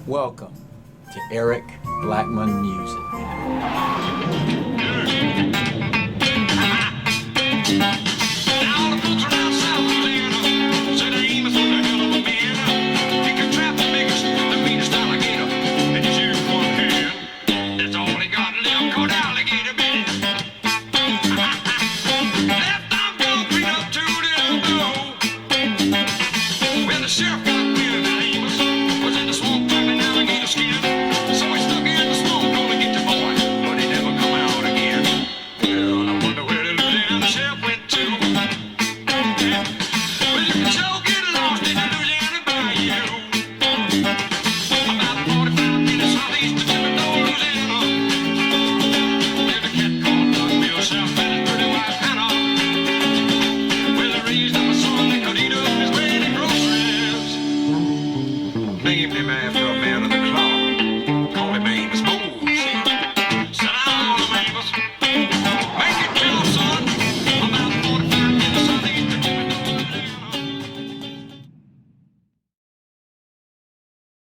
Welcome to Eric Blackmon Music. All the folks around South Atlanta said Amos was a hell of a man. He could trap the biggest, the meanest alligator, and he's used one hand. That's all he got left, called alligator business. Left arm concrete up to the elbow. Well, the sheriff got wind that Amos was in the swamp trapping alligator skin, so he stuck in the swamp gonna get the boy, but he never come out again. Well, I wonder where the Louisiana sheriff went to. Well, you can sure get lost in the Louisiana bayou. About 45 minutes southeast of Louisiana. There's a cat called Dogville South and his pretty wife Hannah. Well, they raised him a son that could eat up his granny groceries. Named him after